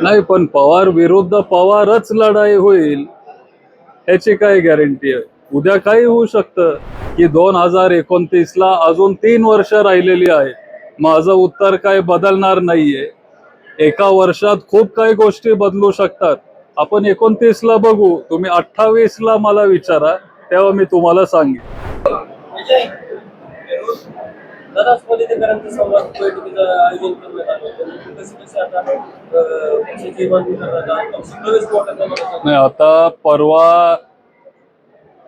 नाही, पण पवार विरुद्ध पवारच लढाई होईल ह्याची काय गॅरंटी आहे? उद्या काही होऊ शकतं की 2029ला अजून 3 वर्ष राहिलेली आहे. माझं उत्तर काय बदलणार नाहीये. एका वर्षात खूप काही गोष्टी बदलू शकतात. आपण 29ला बघू, तुम्ही 28ला मला विचारा, तेव्हा मी तुम्हाला सांगेन. विजय दादा स्पर्धेकरांचा संवाद बैठकीचं आयोजन करण्यात आलं होतं. कसे कसे आता पक्षाची मागणी करण्यात पक्ष प्रवेश कोर्टाचा नाही, आता परवा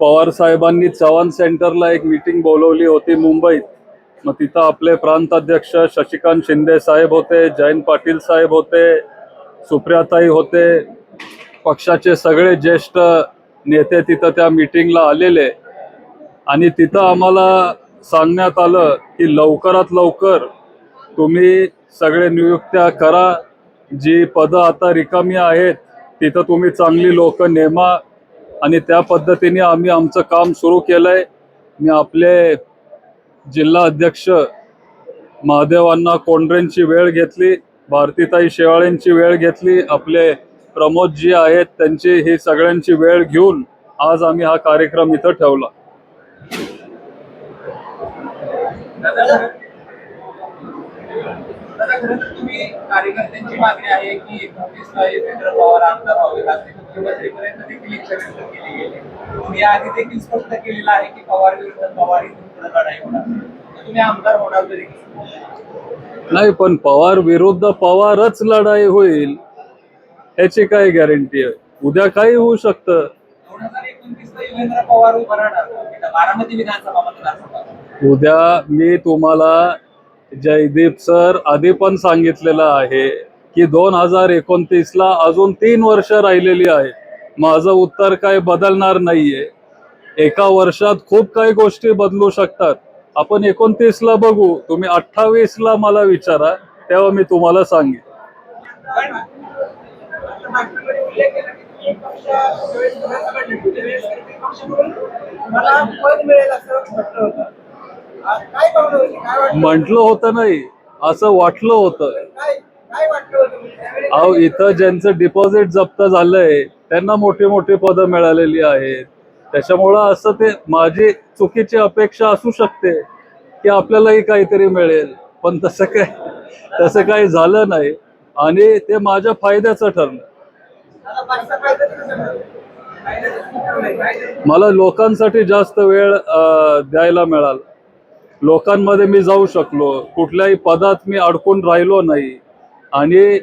पवार साहेबांनी चव्हाण सेंटरला एक मीटिंग बोलवली होती मुंबईत. मग तिथं आपले प्रांताध्यक्ष शशिकांत शिंदे साहेब होते, जयंत पाटील साहेब होते, सुप्रियाताई होते, पक्षाचे सगळे ज्येष्ठ नेते तिथं त्या मीटिंगला आलेले. आणि तिथं आम्हाला सांगण्यात आलं की लवकरात लवकर तुम्ही सगळे नियुक्त्या करा. जी पदं आता रिकामी आहेत तिथं तुम्ही चांगली लोक नेमा. आणि त्या पद्धतीने आम्ही आमचं काम सुरू केलंय. मी आपले जिल्हा अध्यक्ष महादेवांना कोंढरेंची वेळ घेतली, भारतीताई शेवाळेंची वेळ घेतली, आपले प्रमोदजी आहेत त्यांची, ही सगळ्यांची वेळ घेऊन आज आम्ही हा कार्यक्रम इथं ठेवला. दादा खरं तर तुम्ही कार्यकर्त्यांची मागणी आहे की 29ला देवेंद्र पवार आमदार व्हावे लागते, मुख्यमंत्रीपर्यंत देखील इच्छा व्यक्त केली गेली. तुम्ही याआधी देखील स्पष्ट केलेलं आहे की पवार विरुद्ध पवार इथून पुढे लढाई होणार, तर तुम्ही आमदार होणार तरी नाही, पण पवार विरुद्ध पवारच लढाई होईल ह्याची काय गॅरंटी आहे? उद्या काही होऊ शकतं. 2029ला देवेंद्र पवार उभं राहणार बारामती विधानसभा मतदारसंघात. उद्या मी तुम्हाला जयदीप सर आधी पण सांगितलेलं आहे की 2029ला अजून 3 वर्ष राहिलेली आहे. माझं उत्तर काय बदलणार नाहीये. एका वर्षात खूप काही गोष्टी बदलू शकतात. आपण 29ला बघू, तुम्ही 28ला मला विचारा, तेव्हा मी तुम्हाला सांगेन. पण आता मागच्याकडे उल्लेख केला की तुम्ही पक्ष प्रवेश करण्याचा प्रवेश करते पक्षाकडून तुम्हाला पद मिळेल असं म्हटलं होतं. काय भावना होती, काय वाटलं, म्हटलं होतं नाही, असं वाटलं होतं. काय काय वाटलं होतं म्हणजे त्यावेळी अहो, इथं ज्यांचं डिपॉझिट जप्त झालंय त्यांना मोठी मोठी पदं मिळालेली आहेत. त्याच्यामुळं असं ते माझी चुकीची अपेक्षा असू शकते की आपल्यालाही काहीतरी मिळेल, पण तसं काही झालं नाही. आणि ते माझ्या फायद्याचं ठरलं. आता पाचसा फायदा कसं झाला? फायदा ठरलाय काय? मला लोकांसाठी जास्त वेळ द्यायला मिळाला. लोकांमध्ये मी जाऊ शकलो, कुठल्याही पदात मी अडकून राहिलो नाही. आणि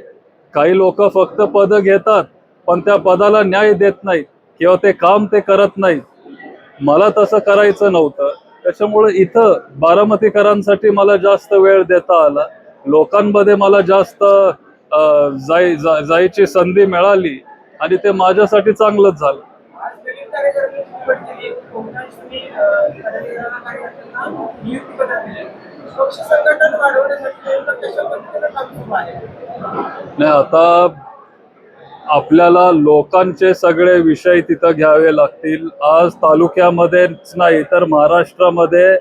काही लोक फक्त पद घेतात पण त्या पदाला न्याय देत नाहीत किंवा ते काम ते करत नाहीत. मला तसं करायचं नव्हतं. त्याच्यामुळे इथं बारामतीकरांसाठी मला जास्त वेळ देता आला. लोकांमध्ये मला जास्त जायची संधी मिळाली आणि ते माझ्यासाठी चांगलंच झालं. आज नवीन कार्यकर्त्यांची निवड केली, बहुतांश तुम्ही कार्यकर्त्यांना नियुक्ती पत्र दिले. पक्ष संघटन वाढवण्यासाठी नेमकं कशा पद्धतीनं काम सुरू आहे? नाही, आता आपल्याला लोकांचे सगळे विषय तिथं घ्यावे लागतील. आज तालुक्यामध्येच नाही तर महाराष्ट्रामध्ये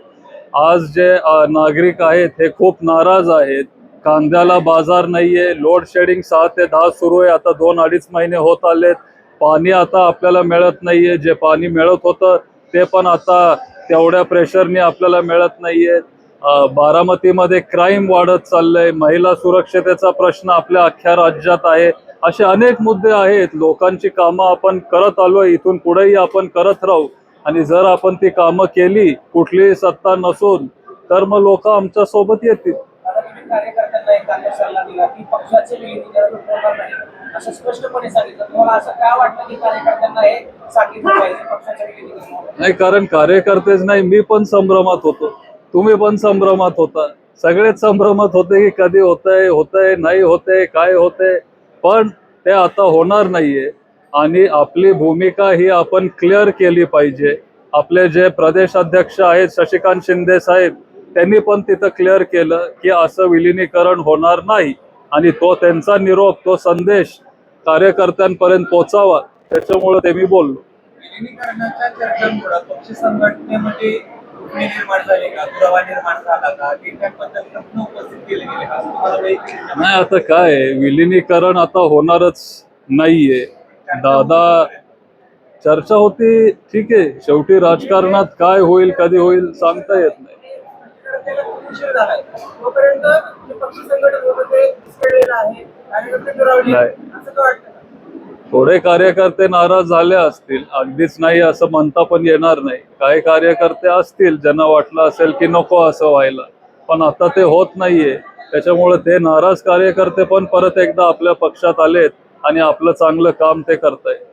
आज जे नागरिक आहेत हे खूप नाराज आहेत. कांद्याला बाजार नाहीये, लोड शेडिंग 6 ते 10 सुरू आहे. आता 2-2.5 महिने होत आलेत. पाणी आता आपल्याला मिळत नाहीये. जे पाणी मिळत होतं ते पण आता तेवढ्या प्रेशरने आपल्याला मिळत नाहीये. बारामतीमध्ये क्राईम वाढत चाललंय. महिला सुरक्षतेचा प्रश्न आपल्या अख्ख्या राज्यात आहे. असे अनेक मुद्दे आहेत. लोकांची कामं आपण करत आलोय, इथून पुढेही आपण करत राहू. आणि जर आपण ती कामं केली, कुठलीही सत्ता नसून, तर मग लोक आमच्या सोबत येतील. आता तुम्ही कार्यकर्त्यांना एक कार्य सल्ला दिला की पक्षाचे विलीनीकरण होणार नाही असं स्पष्टपणे सांगितलं. तुम्हाला असं काय वाटतं की कार्यकर्त्यांना हे सांगितलं पाहिजे पक्षाचे विलीनीकरण? नाही, कारण कार्यकर्तेच नाही, मी पण संभ्रमात होतो, तुम्ही पण संभ्रमात होता, सगळेच संभ्रमात होते की कधी होतंय, होतंय नाही होतंय, काय होतंय. पण ते आता होणार नाहीये. आणि आपली भूमिका ही आपण क्लिअर केली पाहिजे. आपले जे प्रदेश अध्यक्ष आहेत शशिकांत शिंदे साहेब, त्यांनी पण तिथं क्लिअर केलं की असं विलिनीकरण होणार नाही. आणि तो त्यांचा निरोप, तो संदेश कार्यकर्त्यांपर्यंत पोचावा, त्याच्यामुळे ते मी बोललो. विलीनीकरणाच्या चर्चांमुळे पक्ष संघटनेमध्ये दुखणे निर्माण झाले का, दुरावा निर्माण झाला का, ते त्याबद्दल प्रश्न उपस्थित केले गेले का, असं तुम्हाला वैयक्तिक नाही, आता काय आहे, विलिनीकरण आता होणारच नाहीये. दादा चर्चा होती, ठीक आहे, शेवटी राजकारणात काय होईल कधी होईल सांगता येत नाही. उशीर झालाय तोपर्यंत जे पक्ष संघटन होतं ते विस्कळलेलं आहे कार्यकर्ते दुरावले नाही. असं का वाटतं का? थोडे कार्यकर्ते नाराज झाले असतील, अगदीच नाही असं म्हणता पण येणार नाही. काही कार्यकर्ते असतील ज्यांना वाटलं असेल की नको असं व्हायला, पण आता ते होत नाहीये. त्याच्यामुळे ते नाराज कार्यकर्ते पण परत एकदा आपल्या पक्षात आलेत आणि आपलं चांगलं काम ते करतायत.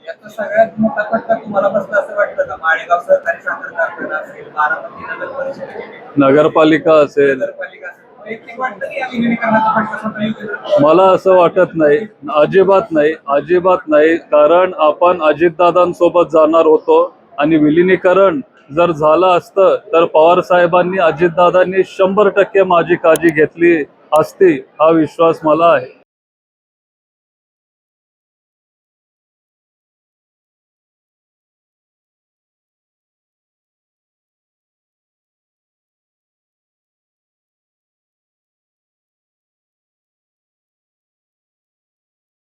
याचा सगळ्यात मोठा फटका तुम्हाला बसला असं वाटतं का? माळेगाव सहकारी साखर कारखाना असेल, बारामती नगर परिषद, नगरपालिका असेल, नगरपालिका असेल, वैयक्तिक वाटतं की या विलिनीकरणाचा फटका स्वतः युगेंद्र पवार मला असं वाटत नाही, अजिबात नाही, अजिबात नाही. कारण आपण अजितदादांसोबत जाणार होतो आणि विलिनीकरण जर झालं असतं तर पवार साहेबांनी, अजितदादांनी 100% माझी काळजी घेतली असती, हा विश्वास मला आहे.